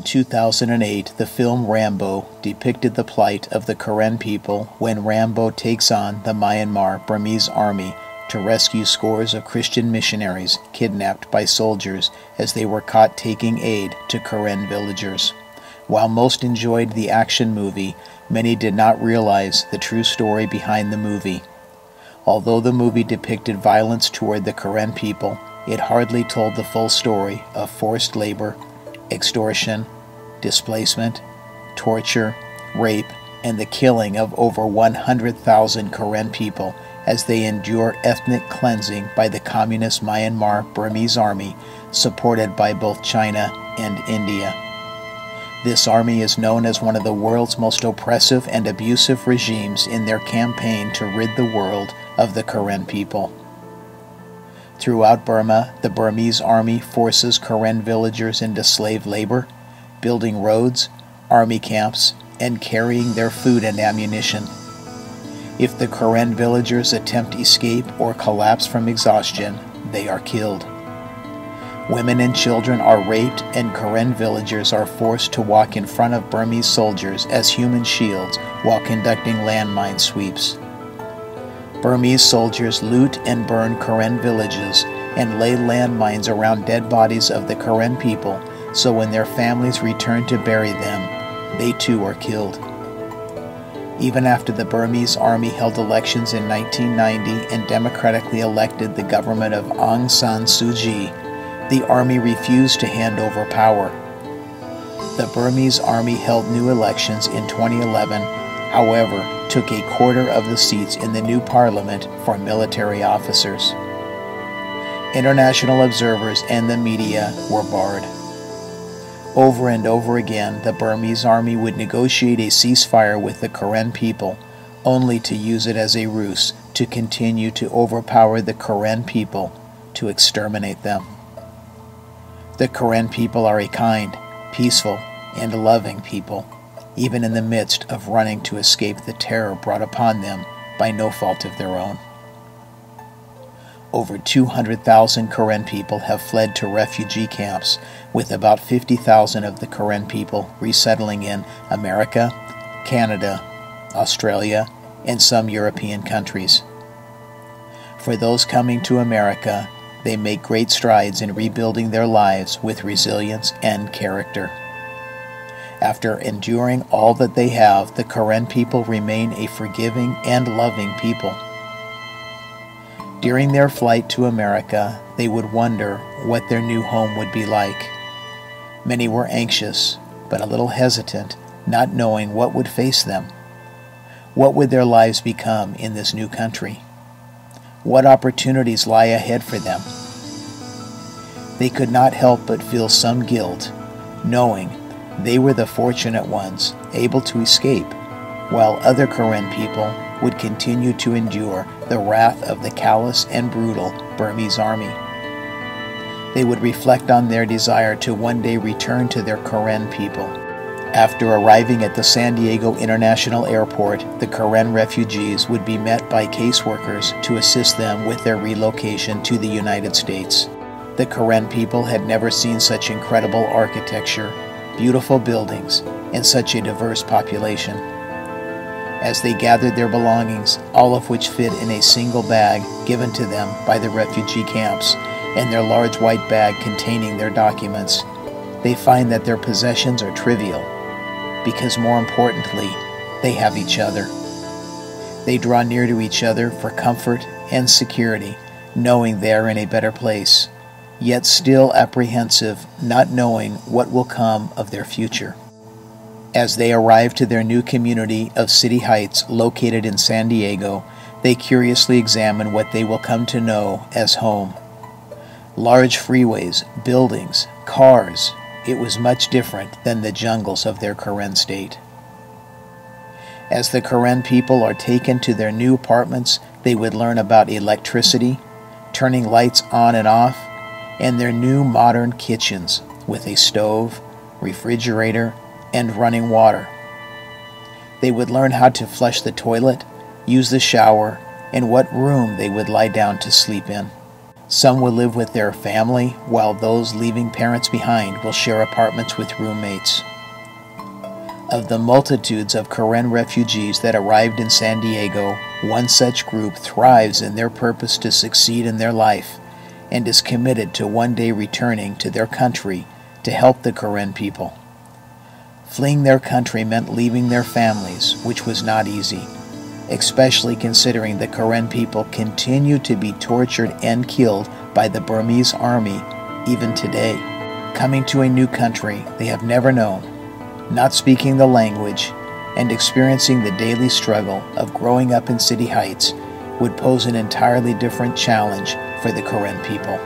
In 2008, the film Rambo depicted the plight of the Karen people when Rambo takes on the Myanmar Burmese Army to rescue scores of Christian missionaries kidnapped by soldiers as they were caught taking aid to Karen villagers. While most enjoyed the action movie, many did not realize the true story behind the movie. Although the movie depicted violence toward the Karen people, it hardly told the full story of forced labor, extortion, displacement, torture, rape, and the killing of over 100,000 Karen people as they endure ethnic cleansing by the Communist Myanmar Burmese Army, supported by both China and India. This army is known as one of the world's most oppressive and abusive regimes in their campaign to rid the world of the Karen people. Throughout Burma, the Burmese army forces Karen villagers into slave labor, building roads, army camps, and carrying their food and ammunition. If the Karen villagers attempt escape or collapse from exhaustion, they are killed. Women and children are raped, and Karen villagers are forced to walk in front of Burmese soldiers as human shields while conducting landmine sweeps. Burmese soldiers loot and burn Karen villages and lay landmines around dead bodies of the Karen people, so when their families return to bury them, they too are killed. Even after the Burmese army held elections in 1990 and democratically elected the government of Aung San Suu Kyi, the army refused to hand over power. The Burmese army held new elections in 2011, however, took a quarter of the seats in the new parliament for military officers. International observers and the media were barred. Over and over again, the Burmese army would negotiate a ceasefire with the Karen people, only to use it as a ruse to continue to overpower the Karen people, to exterminate them. The Karen people are a kind, peaceful, and loving people, even in the midst of running to escape the terror brought upon them by no fault of their own. Over 200,000 Karen people have fled to refugee camps, with about 50,000 of the Karen people resettling in America, Canada, Australia, and some European countries. For those coming to America, they make great strides in rebuilding their lives with resilience and character. After enduring all that they have, the Karen people remain a forgiving and loving people. During their flight to America, they would wonder what their new home would be like. Many were anxious, but a little hesitant, not knowing what would face them. What would their lives become in this new country? What opportunities lie ahead for them? They could not help but feel some guilt, knowing they were the fortunate ones able to escape, while other Karen people would continue to endure the wrath of the callous and brutal Burmese army. They would reflect on their desire to one day return to their Karen people. After arriving at the San Diego International Airport, the Karen refugees would be met by caseworkers to assist them with their relocation to the United States. The Karen people had never seen such incredible architecture, beautiful buildings, and such a diverse population. As they gathered their belongings, all of which fit in a single bag given to them by the refugee camps, and their large white bag containing their documents, they find that their possessions are trivial, because more importantly, they have each other. They draw near to each other for comfort and security, knowing they are in a better place, yet still apprehensive, not knowing what will come of their future. As they arrive to their new community of City Heights located in San Diego, they curiously examine what they will come to know as home. Large freeways, buildings, cars. It was much different than the jungles of their Karen state. As the Karen people are taken to their new apartments, they would learn about electricity, turning lights on and off, and their new modern kitchens with a stove, refrigerator, and running water. They would learn how to flush the toilet, use the shower, and what room they would lie down to sleep in. Some will live with their family, while those leaving parents behind will share apartments with roommates. Of the multitudes of Karen refugees that arrived in San Diego, one such group thrives in their purpose to succeed in their life and is committed to one day returning to their country to help the Karen people. Fleeing their country meant leaving their families, which was not easy, especially considering the Karen people continue to be tortured and killed by the Burmese Army even today. Coming to a new country they have never known, not speaking the language, and experiencing the daily struggle of growing up in City Heights would pose an entirely different challenge for the Karen people.